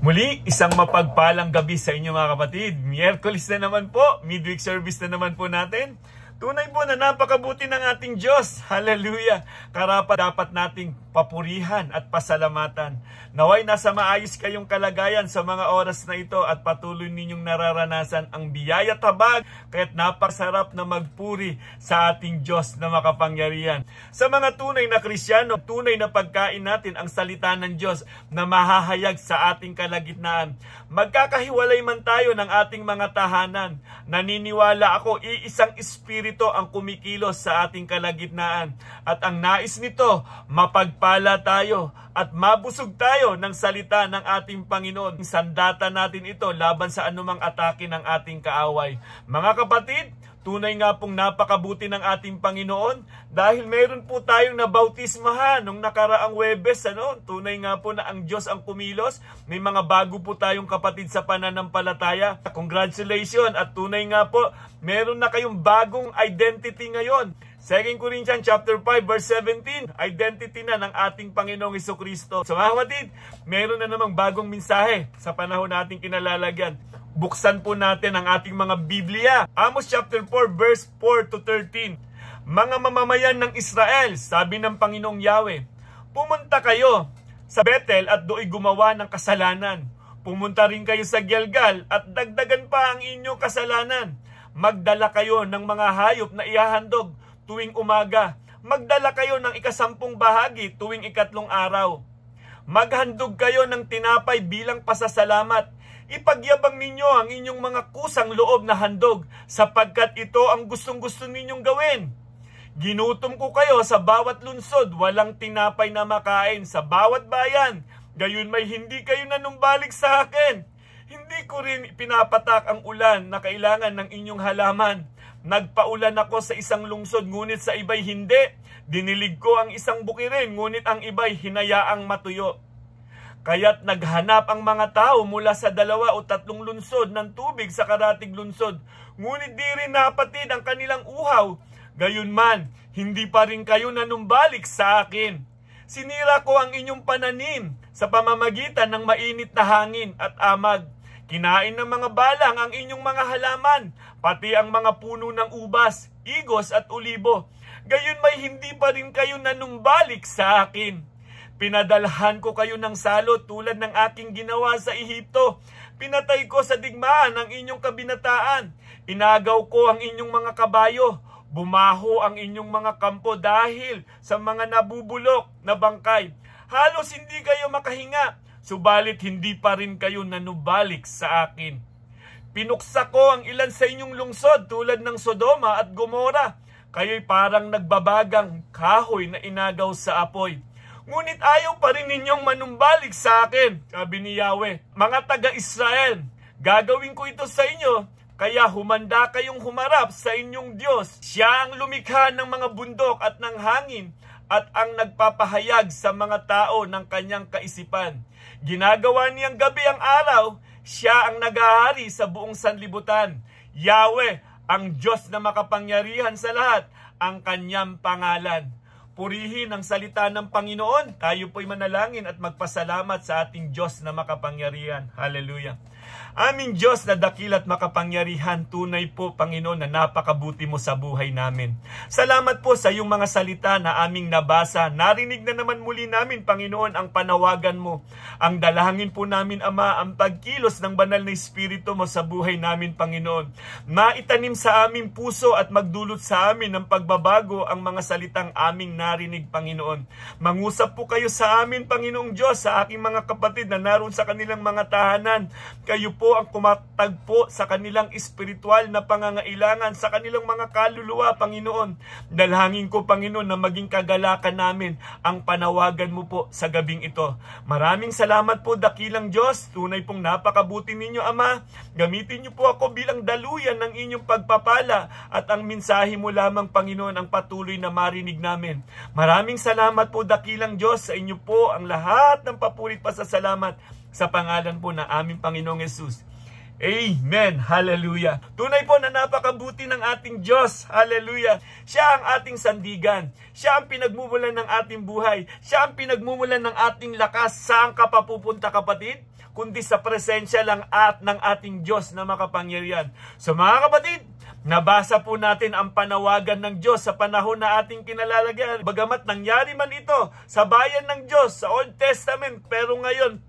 Muli, isang mapagpalang gabi sa inyo mga kapatid. Miyerkules na naman po, midweek service na naman po natin. Tunay po na napakabuti ng ating Diyos. Hallelujah! Karapat dapat nating papurihan at pasalamatan. Naway nasa maayos kayong kalagayan sa mga oras na ito at patuloy ninyong nararanasan ang biyaya tabag kaya't napakasarap na magpuri sa ating Diyos na makapangyarihan. Sa mga tunay na Kristyano, tunay na pagkain natin ang salita ng Diyos na mahahayag sa ating kalagitnaan. Magkakahiwalay man tayo ng ating mga tahanan, naniniwala ako iisang espiritu ang kumikilos sa ating kalagitnaan. At ang nais nito, mapagpala tayo at mabusog tayo ng salita ng ating Panginoon. Sandata natin ito laban sa anumang atake ng ating kaaway. Mga kapatid, tunay nga pong napakabuti ng ating Panginoon dahil meron po tayong nabautismahan nung nakaraang Huwebes. Tunay nga po na ang Diyos ang kumilos. May mga bago po tayong kapatid sa pananampalataya. Congratulations at tunay nga po, meron na kayong bagong identity ngayon. 2 Corinthians chapter 5 verse 17, identity na ng ating Panginoong Hesukristo. So mga kapatid, meron na namang bagong mensahe sa panahon nating kinalalagyan. Buksan po natin ang ating mga Biblia. Amos chapter 4 verse 4 to 13. Mga mamamayan ng Israel, sabi ng Panginoong Yahweh, pumunta kayo sa Bethel at do'y gumawa ng kasalanan. Pumunta rin kayo sa Gilgal at dagdagan pa ang inyong kasalanan. Magdala kayo ng mga hayop na ihahandog tuwing umaga. Magdala kayo ng 10 bahagi tuwing 3 araw. Maghandog kayo ng tinapay bilang pasasalamat. Ipagyabang ninyo ang inyong mga kusang loob na handog sapagkat ito ang gustong-gusto ninyong gawin. Ginutom ko kayo sa bawat lunsod, walang tinapay na makain sa bawat bayan. Gayon may hindi kayo nanumbalik sa akin. Hindi ko rin pinapatak ang ulan na kailangan ng inyong halaman. Nagpaulan ako sa isang lungsod, ngunit sa iba'y hindi. Dinilig ko ang isang bukirin, ngunit ang iba'y hinayaang matuyo. Kaya't naghanap ang mga tao mula sa 2 o 3 lunsod ng tubig sa karatig lunsod, ngunit di rin napatid ang kanilang uhaw. Gayunman, hindi pa rin kayo nanumbalik sa akin. Sinira ko ang inyong pananim sa pamamagitan ng mainit na hangin at amag. Kinain ng mga balang ang inyong mga halaman, pati ang mga puno ng ubas, igos at ulibo. Gayon may hindi pa rin kayo nanumbalik sa akin. Pinadalhan ko kayo ng salot tulad ng aking ginawa sa Ehipto. Pinatay ko sa digmaan ang inyong kabinataan. Inagaw ko ang inyong mga kabayo. Bumaho ang inyong mga kampo dahil sa mga nabubulok na bangkay. Halos hindi kayo makahinga, subalit hindi pa rin kayo nanubalik sa akin. Pinuksa ko ang ilan sa inyong lungsod tulad ng Sodoma at Gomora. Kayo'y parang nagbabagang kahoy na inagaw sa apoy. Ngunit ayaw pa rin ninyong manumbalik sa akin, sabi ni Yahweh. Mga taga-Israel, gagawin ko ito sa inyo, kaya humanda kayong humarap sa inyong Diyos. Siya ang lumikha ng mga bundok at ng hangin at ang nagpapahayag sa mga tao ng kanyang kaisipan. Ginagawa niyang gabi ang araw, siya ang naghahari sa buong sanlibutan. Yahweh, ang Diyos na makapangyarihan sa lahat, ang kanyang pangalan. Purihin ang salita ng Panginoon. Tayo po'y manalangin at magpasalamat sa ating Diyos na makapangyarihan. Hallelujah. Aming Diyos na dakil at makapangyarihan, tunay po, Panginoon, na napakabuti mo sa buhay namin. Salamat po sa iyong mga salita na aming nabasa. Narinig na naman muli namin, Panginoon, ang panawagan mo. Ang dalangin po namin, Ama, ang pagkilos ng banal na Espiritu mo sa buhay namin, Panginoon. Maitanim sa aming puso at magdulot sa amin ng pagbabago ang mga salitang aming narinig, Panginoon. Mangusap po kayo sa amin, Panginoong Diyos, sa aking mga kapatid na naroon sa kanilang mga tahanan. Kayo po ang kumatagpo sa kanilang espiritual na pangangailangan, sa kanilang mga kaluluwa, Panginoon. Dalangin ko, Panginoon, na maging kagalakan namin ang panawagan mo po sa gabing ito. Maraming salamat po, dakilang Diyos. Tunay pong napakabuti ninyo, Ama. Gamitin niyo po ako bilang daluyan ng inyong pagpapala at ang mensahe mo lamang, Panginoon, ang patuloy na marinig namin. Maraming salamat po, dakilang Diyos. Sa inyo po ang lahat ng papurit pasasalamat sa pangalan po ng aming Panginoong Yesus. Amen. Hallelujah. Tunay po na napakabuti ng ating Diyos. Hallelujah. Siya ang ating sandigan. Siya ang pinagmumulan ng ating buhay. Siya ang pinagmumulan ng ating lakas. Saan ka papupunta, kapatid? kundi sa presensya lang at ng ating Diyos na makapangyarihan. So mga kapatid, nabasa po natin ang panawagan ng Diyos sa panahon na ating kinalalagyan. Bagamat nangyari man ito sa bayan ng Diyos sa Old Testament, pero ngayon,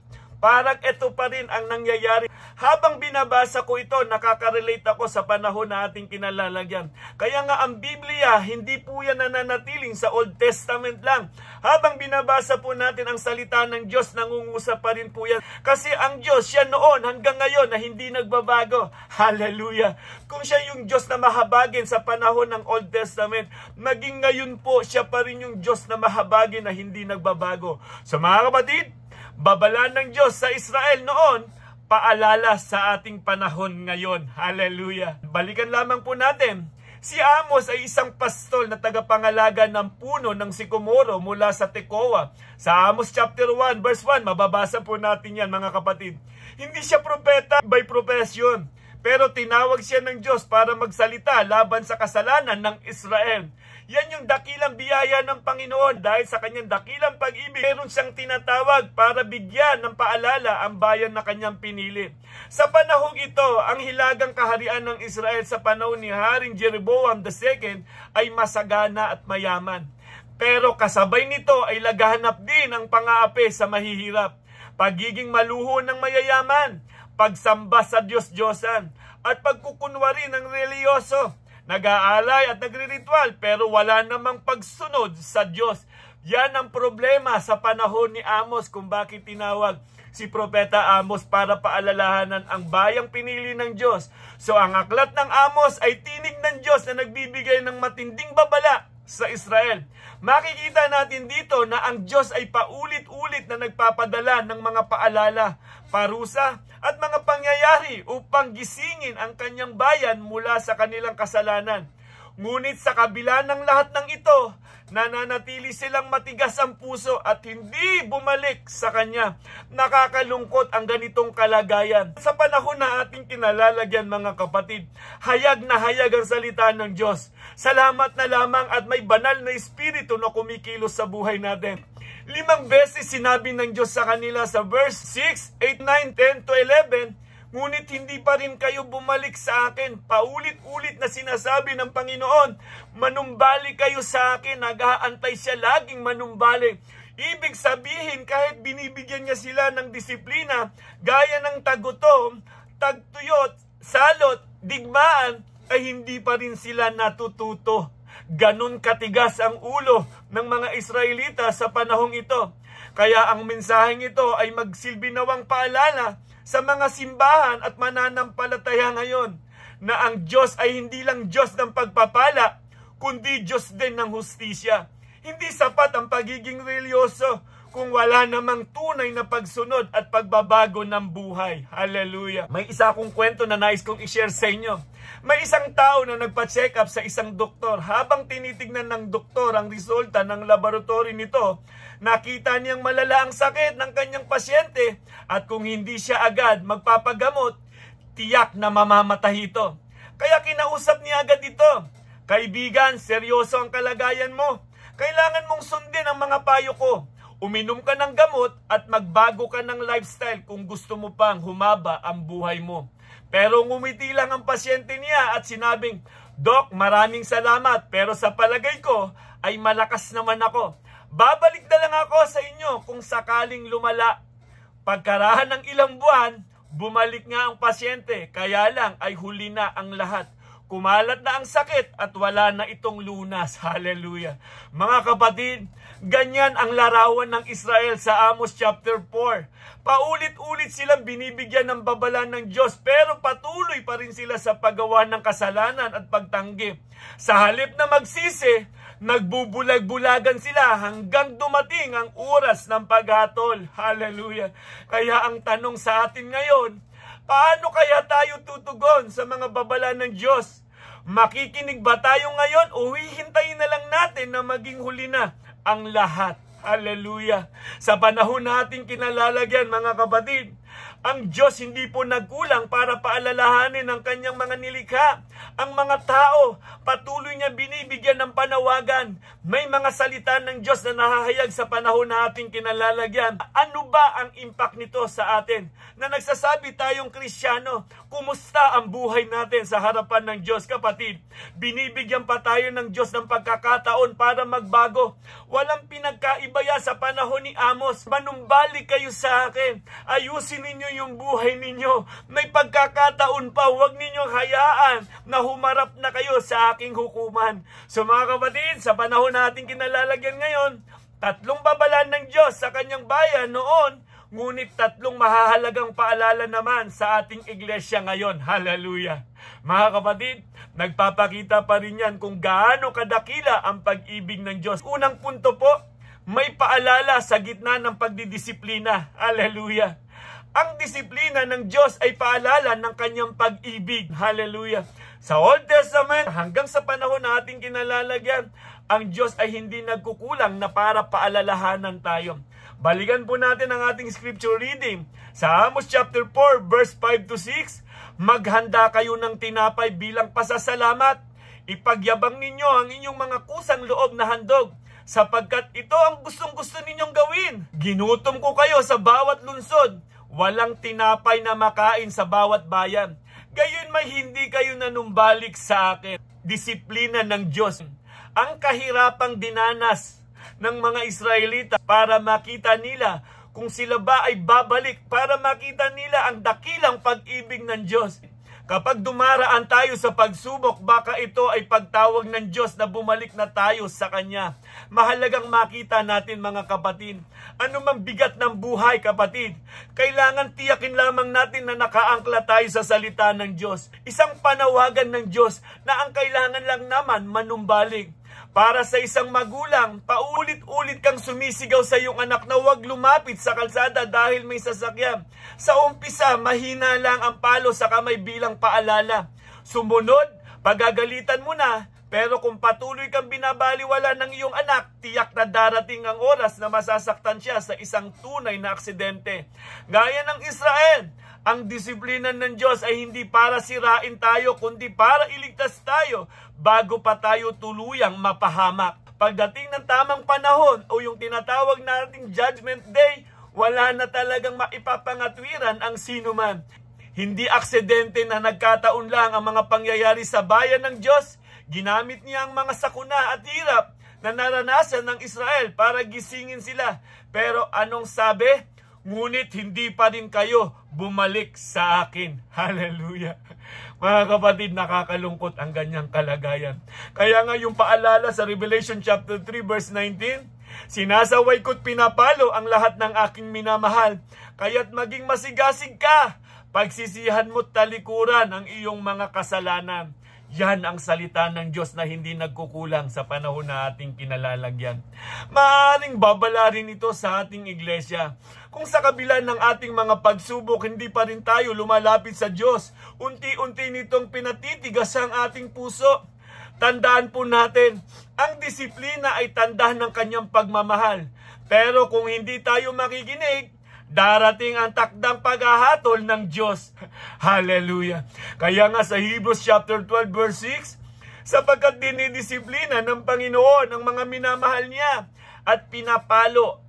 parang ito pa rin ang nangyayari. Habang binabasa ko ito, nakaka-relate ako sa panahon na ating kinalalagyan. Kaya nga ang Biblia, hindi po yan nananatiling sa Old Testament lang. Habang binabasa po natin ang salita ng Diyos, nangungusap pa rin po yan. Kasi ang Diyos, siya noon hanggang ngayon na hindi nagbabago. Hallelujah! Kung siya yung Diyos na mahabagin sa panahon ng Old Testament, maging ngayon po, siya pa rin yung Diyos na mahabagin na hindi nagbabago. So mga kapatid, babala ng Diyos sa Israel noon, paalala sa ating panahon ngayon. Hallelujah! Balikan lamang po natin. Si Amos ay isang pastol na tagapangalaga ng puno ng sikomoro mula sa Tekoa. Sa Amos chapter 1 verse 1, mababasa po natin yan mga kapatid. Hindi siya propeta by profession, pero tinawag siya ng Diyos para magsalita laban sa kasalanan ng Israel. Yan yung dakilang biyaya ng Panginoon. Dahil sa kanyang dakilang pag-ibig, meron siyang tinatawag para bigyan ng paalala ang bayan na kanyang pinili. Sa panahong ito, ang hilagang kaharian ng Israel sa panahon ni Haring Jeroboam II ay masagana at mayaman. Pero kasabay nito ay lagahanap din ang pang-aapi sa mahihirap, pagiging maluho ng mayayaman, pagsamba sa Diyos-Diyosan, at pagkukunwari ng reliyoso. Nag-aalay at nagriritual pero wala namang pagsunod sa Diyos. Yan ang problema sa panahon ni Amos kung bakit tinawag si Propeta Amos para paalalahanan ang bayang pinili ng Diyos. So ang aklat ng Amos ay tinig ng Diyos na nagbibigay ng matinding babala sa Israel. Makikita natin dito na ang Diyos ay paulit-ulit na nagpapadala ng mga paalala, parusa at mga pangyayari upang gisingin ang kanyang bayan mula sa kanilang kasalanan. Ngunit sa kabila ng lahat ng ito, nananatili silang matigas ang puso at hindi bumalik sa Kanya. Nakakalungkot ang ganitong kalagayan. Sa panahon na ating kinalalagyan mga kapatid, hayag na hayag ang salita ng Diyos. Salamat na lamang at may banal na espiritu na kumikilos sa buhay natin. 5 beses sinabi ng Diyos sa kanila sa verse 6, 8, 9, 10 to 11, ngunit hindi pa rin kayo bumalik sa akin. Paulit-ulit na sinasabi ng Panginoon, manumbalik kayo sa akin. Nag-aantay siya laging manumbalik. Ibig sabihin, kahit binibigyan niya sila ng disiplina, gaya ng tagutom, tagtuyot, salot, digmaan, ay hindi pa rin sila natututo. Ganon katigas ang ulo ng mga Israelita sa panahong ito. Kaya ang mensaheng ito ay magsilbi nawang paalala sa mga simbahan at mananampalataya ngayon na ang Diyos ay hindi lang Diyos ng pagpapala, kundi Diyos din ng hustisya. Hindi sapat ang pagiging religyoso kung wala namang tunay na pagsunod at pagbabago ng buhay. Hallelujah! May isa akong kwento na nais kong i-share sa inyo. May isang tao na nagpa-check up sa isang doktor. Habang tinitignan ng doktor ang resulta ng laboratory nito, nakita niyang malala ang sakit ng kanyang pasyente at kung hindi siya agad magpapagamot, tiyak na mamamatay ito. Kaya kinausap niya agad ito. Kaibigan, seryoso ang kalagayan mo. Kailangan mong sundin ang mga payo ko. Uminom ka ng gamot at magbago ka ng lifestyle kung gusto mo pang humaba ang buhay mo. Pero ngumiti lang ang pasyente niya at sinabing, Dok, maraming salamat pero sa palagay ko ay malakas naman ako. Babalik na lang ako sa inyo kung sakaling lumala. Pagkaraan ng ilang buwan, bumalik nga ang pasyente, kaya lang ay huli na ang lahat. Kumalat na ang sakit at wala na itong lunas. Hallelujah! Mga kapatid, ganyan ang larawan ng Israel sa Amos chapter 4. Paulit-ulit silang binibigyan ng babala ng Diyos pero patuloy pa rin sila sa paggawa ng kasalanan at pagtanggi. Sa halip na magsisi, nagbubulag-bulagan sila hanggang dumating ang oras ng paghatol. Hallelujah! Kaya ang tanong sa atin ngayon, paano kaya tayo tutugon sa mga babala ng Diyos? Makikinig ba tayo ngayon o hihintayin na lang natin na maging huli na ang lahat? Hallelujah! Sa panahon nating kinalalagyan mga kapatid, Ang Diyos hindi po nagkulang para paalalahanin ang kanyang mga nilikha. Ang mga tao, patuloy niya binibigyan ng panawagan. May mga salita ng Diyos na nahahayag sa panahon na ating kinalalagyan. Ano ba ang impact nito sa atin? Na nagsasabi tayong Kristiyano, kumusta ang buhay natin sa harapan ng Diyos, kapatid? Binibigyan pa tayo ng Diyos ng pagkakataon para magbago. Walang pinagkaibaya sa panahon ni Amos. Manumbalik kayo sa akin. Ayusin ninyo yung buhay ninyo. May pagkakataon pa, huwag ninyong hayaan na humarap na kayo sa aking hukuman. So mga kapatid, sa panahon natin kinalalagyan ngayon, 3 babala ng Diyos sa kanyang bayan noon, ngunit 3 mahahalagang paalala naman sa ating iglesia ngayon. Hallelujah! Mga kapatid, nagpapakita pa rin yan kung gaano kadakila ang pag-ibig ng Diyos. Unang punto po, may paalala sa gitna ng pagdidisiplina. Hallelujah! Ang disiplina ng Diyos ay paalala ng kanyang pag-ibig. Hallelujah! Sa Old Testament, hanggang sa panahon na ating kinalalagyan, ang Diyos ay hindi nagkukulang na para paalalahanan tayo. Balikan po natin ang ating scripture reading. Sa Amos chapter 4, verse 5 to 6, maghanda kayo ng tinapay bilang pasasalamat. Ipagyabang ninyo ang inyong mga kusang loob na handog, sapagkat ito ang gustong-gusto ninyong gawin. Ginutom ko kayo sa bawat lunsod. Walang tinapay na makain sa bawat bayan. Gayon may hindi kayo nanumbalik sa akin. Disiplina ng Diyos. Ang kahirapang dinanas ng mga Israelita para makita nila kung sila ba ay babalik, para makita nila ang dakilang pag-ibig ng Diyos. Kapag dumaraan tayo sa pagsubok, baka ito ay pagtawag ng Diyos na bumalik na tayo sa Kanya. Mahalagang makita natin mga kapatid, ano mang bigat ng buhay kapatid, kailangan tiyakin lamang natin na nakaangkla tayo sa salita ng Diyos. Isang panawagan ng Diyos na ang kailangan lang naman manumbalik. Para sa isang magulang, paulit-ulit kang sumisigaw sa iyong anak na huwag lumapit sa kalsada dahil may sasakyan. Sa umpisa, mahina lang ang palo sa kamay bilang paalala. Sumunod, pagagalitan mo na, pero kung patuloy kang binabaliwala ng iyong anak, tiyak na darating ang oras na masasaktan siya sa isang tunay na aksidente. Gaya ng Israel, ang disiplina ng Diyos ay hindi para sirain tayo, kundi para iligtas tayo bago pa tayo tuluyang mapahamak. Pagdating ng tamang panahon o yung tinatawag nating Judgment Day, wala na talagang maipapangatwiran ang sinuman. Hindi aksidente na nagkataon lang ang mga pangyayari sa bayan ng Diyos. Ginamit niya ang mga sakuna at hirap na naranasan ng Israel para gisingin sila. Pero anong sabi? Ngunit hindi pa rin kayo bumalik sa akin. Hallelujah! Mga kapatid, nakakalungkot ang ganyang kalagayan. Kaya nga yung paalala sa Revelation chapter 3 verse 19, sinasaway ko't pinapalo ang lahat ng aking minamahal, kaya't maging masigasig ka, pagsisihan mo't talikuran ang iyong mga kasalanan. Yan ang salita ng Diyos na hindi nagkukulang sa panahon na ating kinalalagyan. Maaaring babala rin ito sa ating iglesia. Kung sa kabila ng ating mga pagsubok, hindi pa rin tayo lumalapit sa Diyos, unti-unti nitong pinatitigas ang ating puso. Tandaan po natin, ang disiplina ay tanda ng kanyang pagmamahal. Pero kung hindi tayo makikinig, darating ang takdang paghahatol ng Diyos. Hallelujah! Kaya nga sa Hebrews chapter 12 verse 6, sapagkat dinidisiplina ng Panginoon ang mga minamahal niya at pinapalo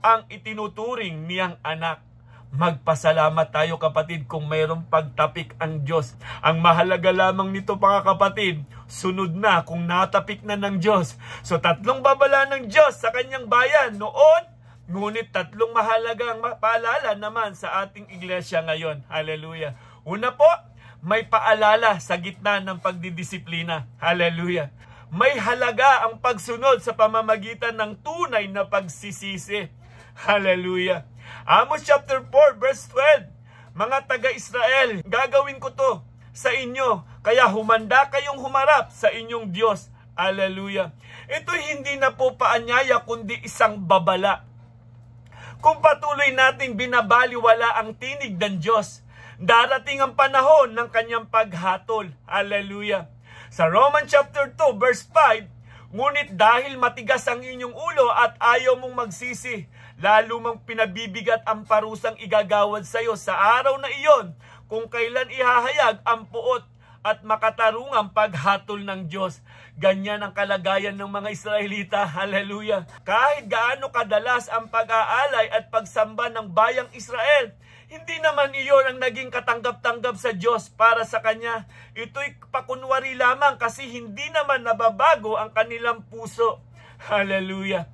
ang itinuturing niyang anak. Magpasalamat tayo kapatid kung mayroong pagtapik ang Diyos. Ang mahalaga lamang nito mga kapatid, sunod na kung natapik na ng Diyos. So 3 babala ng Diyos sa kanyang bayan noon, ngunit 3 mahalagang paalala naman sa ating iglesia ngayon. Hallelujah! Una po, may paalala sa gitna ng pagdidisiplina. Hallelujah! May halaga ang pagsunod sa pamamagitan ng tunay na pagsisisi. Hallelujah! Amos chapter 4 verse 12, mga taga-Israel, gagawin ko to sa inyo, kaya humanda kayong humarap sa inyong Diyos. Hallelujah! Ito hindi na po paanyaya kundi isang babala. Kung patuloy nating binabaliwala ang tinig ng Diyos, darating ang panahon ng kanyang paghatol. Hallelujah! Sa Romans chapter 2 verse 5, ngunit dahil matigas ang inyong ulo at ayaw mong magsisi, lalo mang pinabibigat ang parusang igagawad sa iyo sa araw na iyon, kung kailan ihahayag ang puot at makatarungang paghatol ng Diyos. Ganyan ang kalagayan ng mga Israelita. Hallelujah! Kahit gaano kadalas ang pag-aalay at pagsamba ng bayang Israel, hindi naman iyon ang naging katanggap-tanggap sa Diyos para sa Kanya. Ito'y pakunwari lamang kasi hindi naman nababago ang kanilang puso. Hallelujah!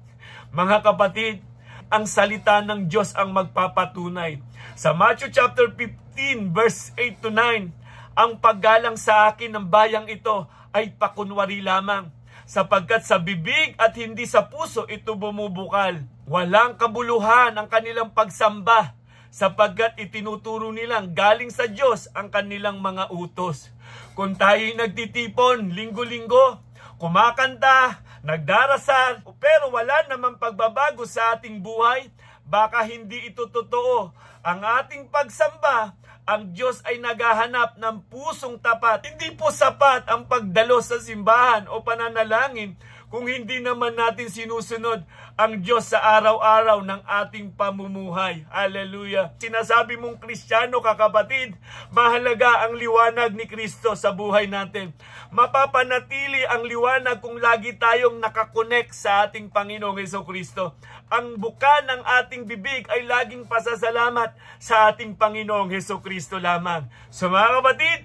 Mga kapatid, ang salita ng Diyos ang magpapatunay. Sa Matthew chapter 15 verse 8 to 9, ang paggalang sa akin ng bayang ito ay pakunwari lamang, sapagkat sa bibig at hindi sa puso ito bumubukal. Walang kabuluhan ang kanilang pagsamba, sapagkat itinuturo nilang galing sa Diyos ang kanilang mga utos. Kung tayo'y nagtitipon linggo-linggo, kumakanta, nagdarasal, pero wala namang pagbabago sa ating buhay, baka hindi ito totoo. Ang ating pagsamba, ang Diyos ay naghahanap ng pusong tapat. Hindi po sapat ang pagdalo sa simbahan o pananalangin kung hindi naman natin sinusunod ang Diyos sa araw-araw ng ating pamumuhay. Hallelujah! Sinasabi mong Kristiyano ka, kapatid, mahalaga ang liwanag ni Kristo sa buhay natin. Mapapanatili ang liwanag kung lagi tayong nakakonek sa ating Panginoong Hesukristo. Ang buka ng ating bibig ay laging pasasalamat sa ating Panginoong Hesukristo lamang. So mga kapatid,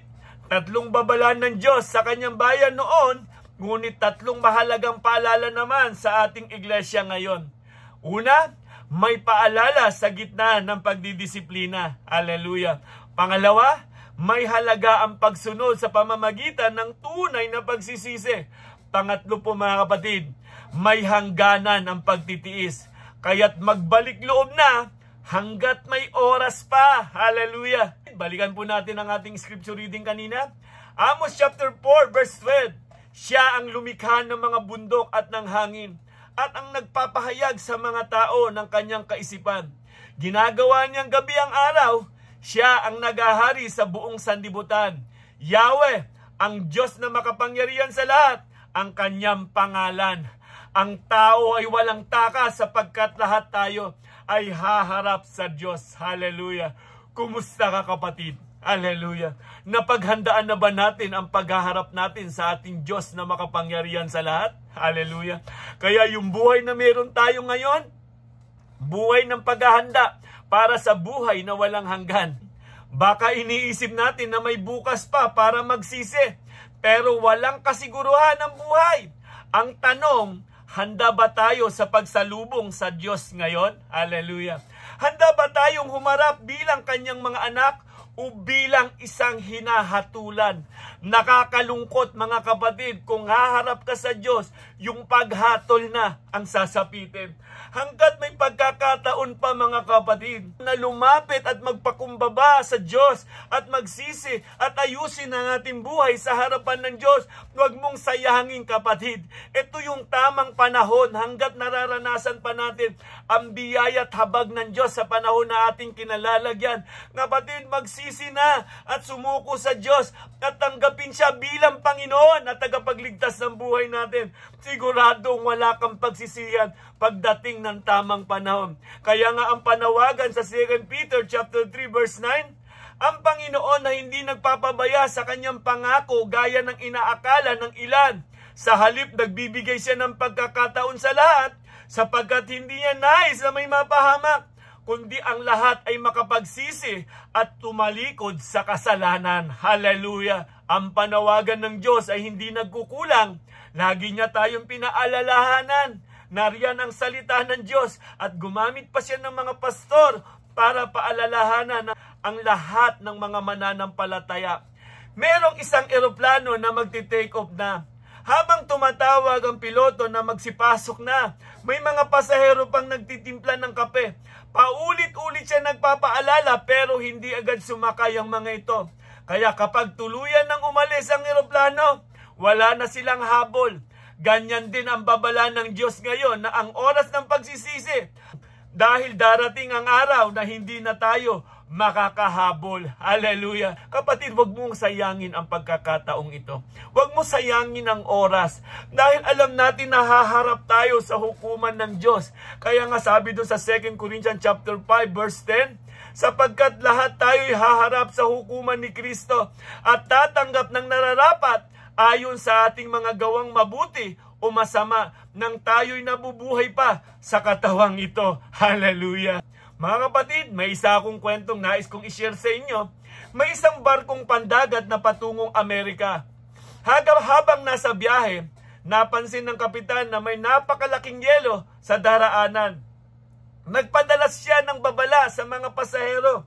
tatlong babala ng Diyos sa kanyang bayan noon, ngunit tatlong mahalagang paalala naman sa ating iglesia ngayon. Una, may paalala sa gitna ng pagdidisiplina. Hallelujah! Pangalawa, may halaga ang pagsunod sa pamamagitan ng tunay na pagsisisi. Pangatlo po mga kapatid, may hangganan ang pagtitiis. Kaya't magbalik loob na hanggat may oras pa. Hallelujah! Balikan po natin ang ating scripture reading kanina. Amos chapter 4 verse 12. Siya ang lumikha ng mga bundok at ng hangin, at ang nagpapahayag sa mga tao ng kanyang kaisipan. Ginagawa niyang gabi ang araw, siya ang nagahari sa buong sanlibutan. Yahweh, ang Diyos na makapangyarihan sa lahat, ang kanyang pangalan. Ang tao ay walang takas sapagkat lahat tayo ay haharap sa Diyos. Hallelujah! Kumusta ka, kapatid? Hallelujah! Napaghandaan na ba natin ang paghaharap natin sa ating Diyos na makapangyarihan sa lahat? Hallelujah! Kaya yung buhay na meron tayo ngayon, buhay ng paghahanda para sa buhay na walang hanggan. Baka iniisip natin na may bukas pa para magsisi, pero walang kasiguruhan ang buhay. Ang tanong, handa ba tayo sa pagsalubong sa Diyos ngayon? Hallelujah! Handa ba tayong humarap bilang kanyang mga anak o bilang isang hinahatulan? Nakakalungkot mga kapatid, kung haharap ka sa Diyos, yung paghatol na ang sasapitin. Hanggat may pagkakataon pa mga kapatid na lumapit at magpakumbaba sa Diyos at magsisi at ayusin ang ating buhay sa harapan ng Diyos, huwag mong sayangin kapatid. Ito yung tamang panahon hanggat nararanasan pa natin ang biyaya at habag ng Diyos sa panahon na ating kinalalagyan. Kapatid, magsisi na at sumuko sa Diyos at tanggapin siya bilang Panginoon at tagapagligtas ng buhay natin. Siguradong wala kang pagsisihan pagdating ng tamang panahon. Kaya nga ang panawagan sa 2 Peter chapter 3 verse 9, ang Panginoon na hindi nagpapabaya sa kanyang pangako gaya ng inaakala ng ilan. Sa halip nagbibigay siya ng pagkakataon sa lahat, sapagkat hindi niya nais na may mapahamak, kundi ang lahat ay makapagsisi at tumalikod sa kasalanan. Hallelujah! Ang panawagan ng Diyos ay hindi nagkukulang. Lagi niya tayong pinaalalahanan. Nariyan ang salita ng Diyos at gumamit pa siya ng mga pastor para paalalahanan ang lahat ng mga mananampalataya. Merong isang eroplano na magti-take off na. Habang tumatawag ang piloto na magsipasok na, may mga pasahero pang nagtitimpla ng kape. Paulit-ulit siya nagpapaalala pero hindi agad sumakay ang mga ito. Kaya kapag tuluyan ng umalis ang eroplano, wala na silang habol. Ganyan din ang babala ng Diyos ngayon na ang oras ng pagsisisi. Dahil darating ang araw na hindi na tayo makakahabol. Hallelujah. Kapatid, wag mong sayangin ang pagkakataong ito. Wag mo sayangin ang oras. Dahil alam natin na haharap tayo sa hukuman ng Diyos. Kaya nga sabi doon sa 2 Corinthians chapter 5 verse 10, sapagkat lahat tayo'y haharap sa hukuman ni Kristo at tatanggap ng nararapat ayon sa ating mga gawang mabuti o masama nang tayo'y nabubuhay pa sa katawang ito. Hallelujah. Mga kapatid, may isa akong kwentong nais kong i-share sa inyo. May isang barkong pandagat na patungong Amerika. Habang nasa biyahe, napansin ng kapitan na may napakalaking yelo sa daraanan. Nagpadalas siya ng babala sa mga pasahero.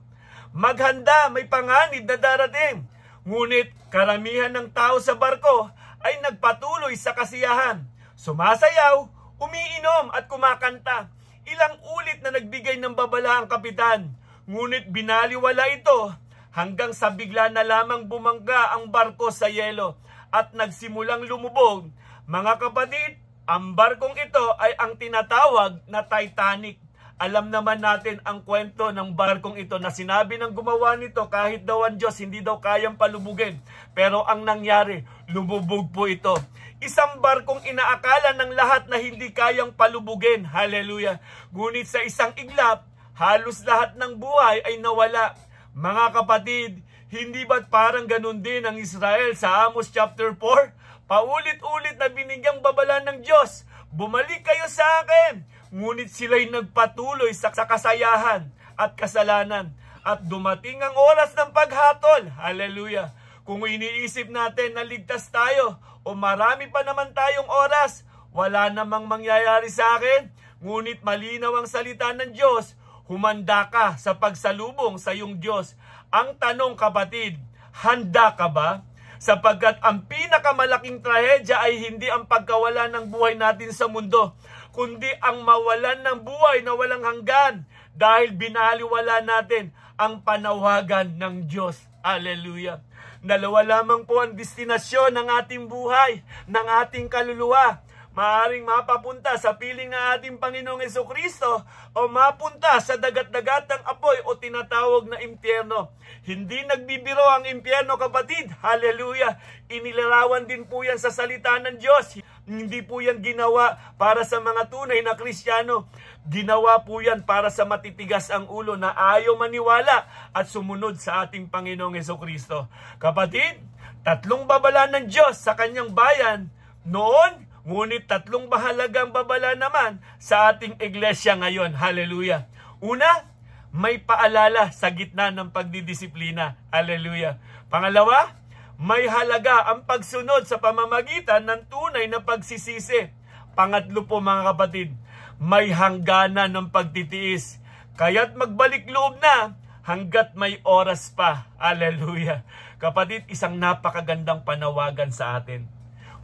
Maghanda, may panganib na darating. Ngunit karamihan ng tao sa barko ay nagpatuloy sa kasiyahan. Sumasayaw, umiinom at kumakanta. Ilang ulit na nagbigay ng babala ang kapitan. Ngunit binaliwala ito hanggang sa bigla na lamang bumangga ang barko sa yelo at nagsimulang lumubog. Mga kapatid, ang barkong ito ay ang tinatawag na Titanic. Alam naman natin ang kwento ng barkong ito na sinabi ng gumawa nito kahit daw ang Diyos hindi daw kayang palubugin. Pero ang nangyari, lumubog po ito. Isang barkong inaakala ng lahat na hindi kayang palubugin. Hallelujah. Ngunit sa isang iglap, halos lahat ng buhay ay nawala. Mga kapatid, hindi ba't parang ganun din ang Israel sa Amos chapter 4? Paulit-ulit na binigyang babala ng Diyos, bumalik kayo sa akin. Ngunit sila'y nagpatuloy sa kasayahan at kasalanan. At dumating ang oras ng paghatol. Hallelujah. Kung iniisip natin na ligtas tayo o marami pa naman tayong oras, wala namang mangyayari sa akin. Ngunit malinaw ang salita ng Diyos, humanda ka sa pagsalubong sa iyong Diyos. Ang tanong kapatid, handa ka ba? Sapagkat ang pinakamalaking trahedya ay hindi ang pagkawala ng buhay natin sa mundo, kundi ang mawalan ng buhay na walang hanggan dahil binaliwala natin ang panawagan ng Diyos. Hallelujah. Dalawa lamang po ang destinasyon ng ating buhay, ng ating kaluluwa. Maaring mapapunta sa piling ng ating Panginoong Jesucristo o mapunta sa dagat-dagatang apoy o tinatawag na impyerno. Hindi nagbibiro ang impyerno, kapatid. Hallelujah. Inilarawan din po yan sa salita ng Diyos. Hindi po yan ginawa para sa mga tunay na Kristiyano. Ginawa po yan para sa matitigas ang ulo na ayaw maniwala at sumunod sa ating Panginoong Jesucristo. Kapatid, 3 babala ng Diyos sa kanyang bayan noon, ngunit 3 mahalagang babala naman sa ating iglesia ngayon. Hallelujah. Una, may paalala sa gitna ng pagdidisiplina. Hallelujah. Pangalawa, may halaga ang pagsunod sa pamamagitan ng tunay na pagsisisi. Pangatlo po mga kapatid, may hangganan ng pagtitiis. Kaya't magbalik loob na hanggat may oras pa. Hallelujah. Kapatid, isang napakagandang panawagan sa atin.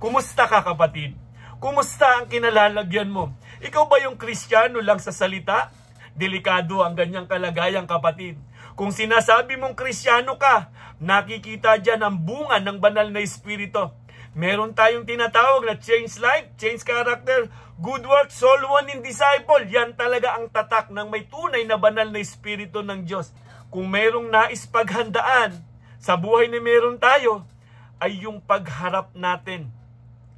Kumusta ka, kapatid? Kumusta ang kinalalagyan mo? Ikaw ba yung Kristiyano lang sa salita? Delikado ang ganyang kalagayan, kapatid. Kung sinasabi mong Kristiyano ka, nakikita dyan ang bunga ng banal na Espiritu. Meron tayong tinatawag na change life, change character, good work, soul winning disciple. Yan talaga ang tatak ng may tunay na banal na Espiritu ng Diyos. Kung merong nais paghandaan sa buhay na meron tayo, ay yung pagharap natin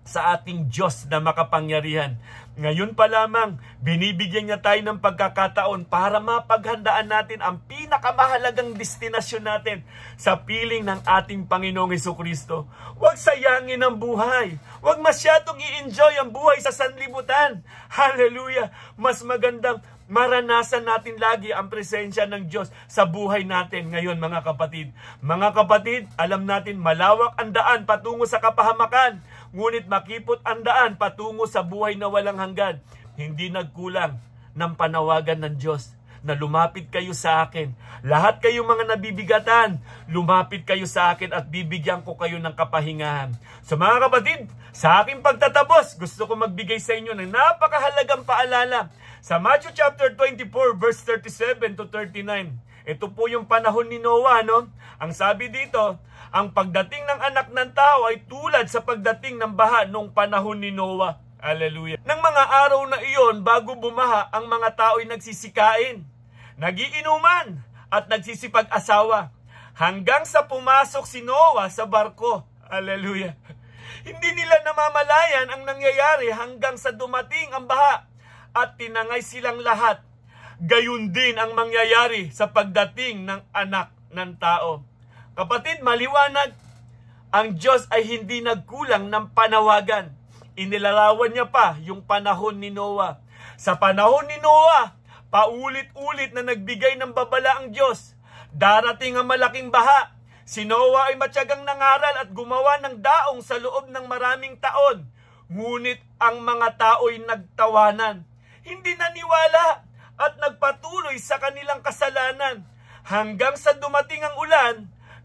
sa ating Diyos na makapangyarihan. Ngayon pa lamang, binibigyan niya tayo ng pagkakataon para mapaghandaan natin ang pinakamahalagang destinasyon natin sa piling ng ating Panginoong Jesucristo. Huwag sayangin ang buhay. Huwag masyadong i-enjoy ang buhay sa sanlibutan. Hallelujah! Mas magandang maranasan natin lagi ang presensya ng Diyos sa buhay natin ngayon, mga kapatid. Mga kapatid, alam natin malawak ang daan patungo sa kapahamakan, ngunit makipot ang daan patungo sa buhay na walang hanggan. Hindi nagkulang ng panawagan ng Diyos na lumapit kayo sa akin. Lahat kayong mga nabibigatan, lumapit kayo sa akin at bibigyan ko kayo ng kapahingahan. So mga kapatid, sa aking pagtatapos, gusto ko magbigay sa inyo ng napakahalagang paalala. Sa Matthew chapter 24 verse 37 to 39. Ito po yung panahon ni Noah, no? Ang sabi dito, ang pagdating ng anak ng tao ay tulad sa pagdating ng baha nung panahon ni Noah. Hallelujah. Nang mga araw na iyon, bago bumaha, ang mga tao ay nagsisikain, nagiinuman, at nagsisipag-asawa hanggang sa pumasok si Noah sa barko. Hallelujah. Hindi nila namamalayan ang nangyayari hanggang sa dumating ang baha at tinangay silang lahat. Gayun din ang mangyayari sa pagdating ng anak ng tao. Kapatid, maliwanag, ang Diyos ay hindi nagkulang ng panawagan. Inilarawan niya pa yung panahon ni Noah. Sa panahon ni Noah, paulit-ulit na nagbigay ng babala ang Diyos. Darating ang malaking baha. Si Noah ay matyagang nangaral at gumawa ng daong sa loob ng maraming taon. Ngunit ang mga tao'y nagtawanan. Hindi naniwala at nagpatuloy sa kanilang kasalanan. Hanggang sa dumating ang ulan,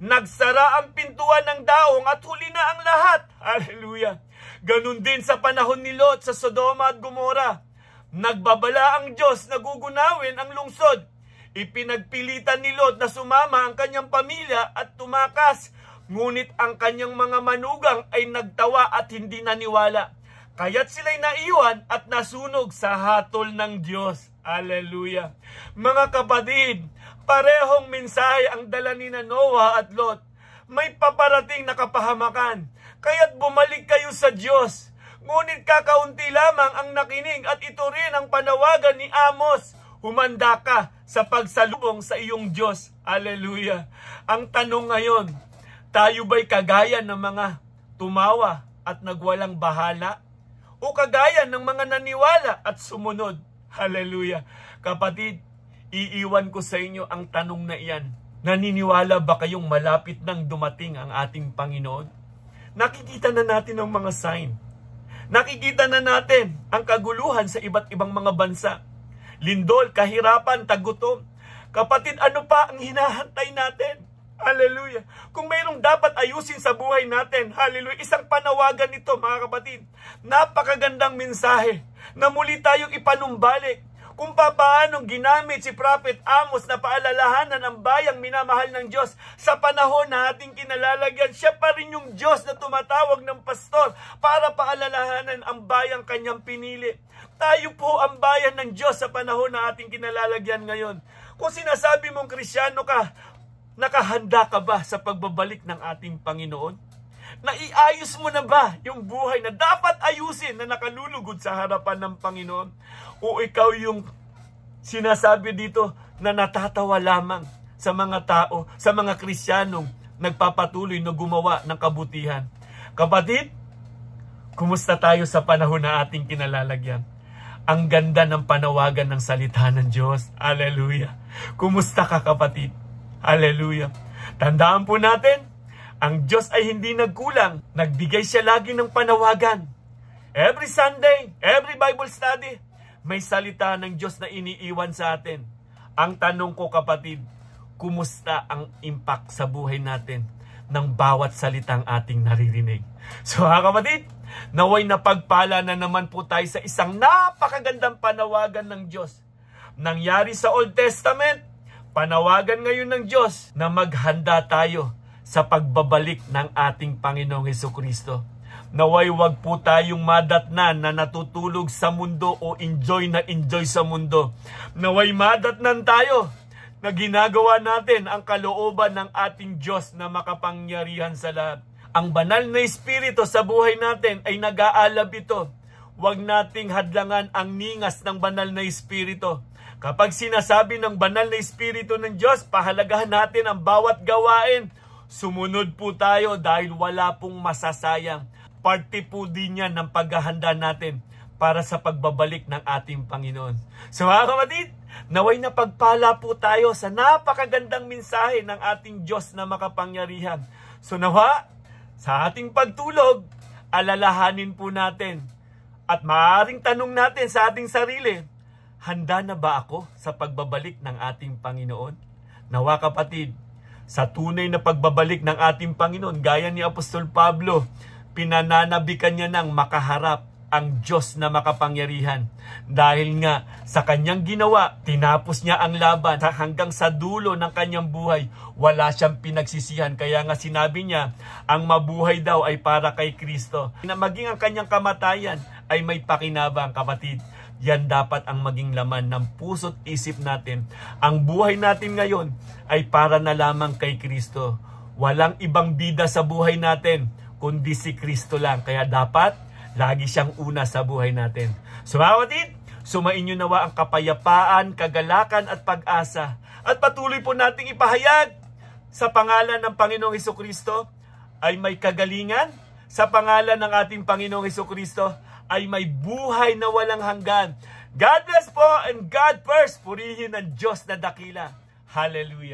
nagsara ang pintuan ng daong at huli na ang lahat. Hallelujah. Ganun din sa panahon ni Lot sa Sodoma at Gomora. Nagbabala ang Diyos na gugunawin ang lungsod. Ipinagpilitan ni Lot na sumama ang kanyang pamilya at tumakas. Ngunit ang kanyang mga manugang ay nagtawa at hindi naniwala. Kaya't sila'y naiwan at nasunog sa hatol ng Diyos. Hallelujah. Mga kapatid, parehong mensahe ang dala ni Noah at Lot. May paparating na kapahamakan. Kaya't bumalik kayo sa Diyos. Ngunit kakaunti lamang ang nakinig at ito rin ang panawagan ni Amos. Humanda ka sa pagsalubong sa iyong Diyos. Hallelujah. Ang tanong ngayon, tayo ba'y kagaya ng mga tumawa at nagwalang bahala? O kagaya ng mga naniwala at sumunod? Hallelujah. Kapatid, iiwan ko sa inyo ang tanong na iyan. Naniniwala ba kayong malapit nang dumating ang ating Panginoon? Nakikita na natin ang mga sign. Nakikita na natin ang kaguluhan sa iba't ibang mga bansa. Lindol, kahirapan, tagutom. Kapatid, ano pa ang hinahantay natin? Hallelujah. Kung mayroong dapat ayusin sa buhay natin, hallelujah, isang panawagan ito, mga kapatid. Napakagandang mensahe na muli tayong ipanumbalik kung paano ginamit si Prophet Amos na paalalahanan ang bayang minamahal ng Diyos sa panahon na ating kinalalagyan. Siya pa rin yung Diyos na tumatawag ng pastor para paalalahanan ang bayang kanyang pinili. Tayo po ang bayan ng Diyos sa panahon na ating kinalalagyan ngayon. Kung sinasabi mong Krisyano ka, nakahanda ka ba sa pagbabalik ng ating Panginoon? Naiayos mo na ba yung buhay na dapat ayusin na nakalulugod sa harapan ng Panginoon? O ikaw yung sinasabi dito na natatawa lamang sa mga tao, sa mga Kristiyanong nagpapatuloy na gumawa ng kabutihan? Kapatid, kumusta tayo sa panahon na ating kinalalagyan? Ang ganda ng panawagan ng salita ng Diyos. Hallelujah. Kumusta ka, kapatid? Hallelujah. Tandaan po natin, ang Diyos ay hindi nagkulang. Nagbigay siya lagi ng panawagan. Every Sunday, every Bible study, may salita ng Diyos na iniiwan sa atin. Ang tanong ko, kapatid, kumusta ang impact sa buhay natin ng bawat salitang ating naririnig? So, kapatid, naway napagpala na naman po tayo sa isang napakagandang panawagan ng Diyos. Nangyari sa Old Testament, panawagan ngayon ng Diyos na maghanda tayo sa pagbabalik ng ating Panginoong Hesukristo. Naway wag po tayong madatnan na natutulog sa mundo o enjoy sa mundo. Naway madatnan tayo na ginagawa natin ang kalooban ng ating Diyos na makapangyarihan sa lahat. Ang banal na Espiritu sa buhay natin ay nag-aalab ito. Huwag nating hadlangan ang ningas ng banal na Espiritu. Kapag sinasabi ng banal na Espiritu ng Diyos, pahalagahan natin ang bawat gawain. Sumunod po tayo dahil wala pong masasayang. Parte po din yan ng paghahanda natin para sa pagbabalik ng ating Panginoon. So mga kapatid, naway na pagpala po tayo sa napakagandang mensahe ng ating Diyos na makapangyarihan. So nawa, sa ating pagtulog, alalahanin po natin at maaaring tanong natin sa ating sarili, handa na ba ako sa pagbabalik ng ating Panginoon? Nawa kapatid, sa tunay na pagbabalik ng ating Panginoon, gaya ni Apostol Pablo, pinananabikan niya ng makaharap ang Diyos na makapangyarihan. Dahil nga sa kanyang ginawa, tinapos niya ang laban hanggang sa dulo ng kanyang buhay. Wala siyang pinagsisihan. Kaya nga sinabi niya, ang mabuhay daw ay para kay Kristo. Na maging ang kanyang kamatayan ay may pakinabang, kapatid. Yan dapat ang maging laman ng puso't isip natin. Ang buhay natin ngayon ay para na lamang kay Kristo. Walang ibang bida sa buhay natin, kundi si Kristo lang. Kaya dapat, lagi siyang una sa buhay natin. So mga kapatid, sumainyo nawa ang kapayapaan, kagalakan at pag-asa. At patuloy po nating ipahayag sa pangalan ng Panginoong Hesukristo ay may kagalingan. Sa pangalan ng ating Panginoong Hesukristo ay may buhay na walang hanggan. God bless po and God first. Purihin ang Diyos na dakila. Hallelujah.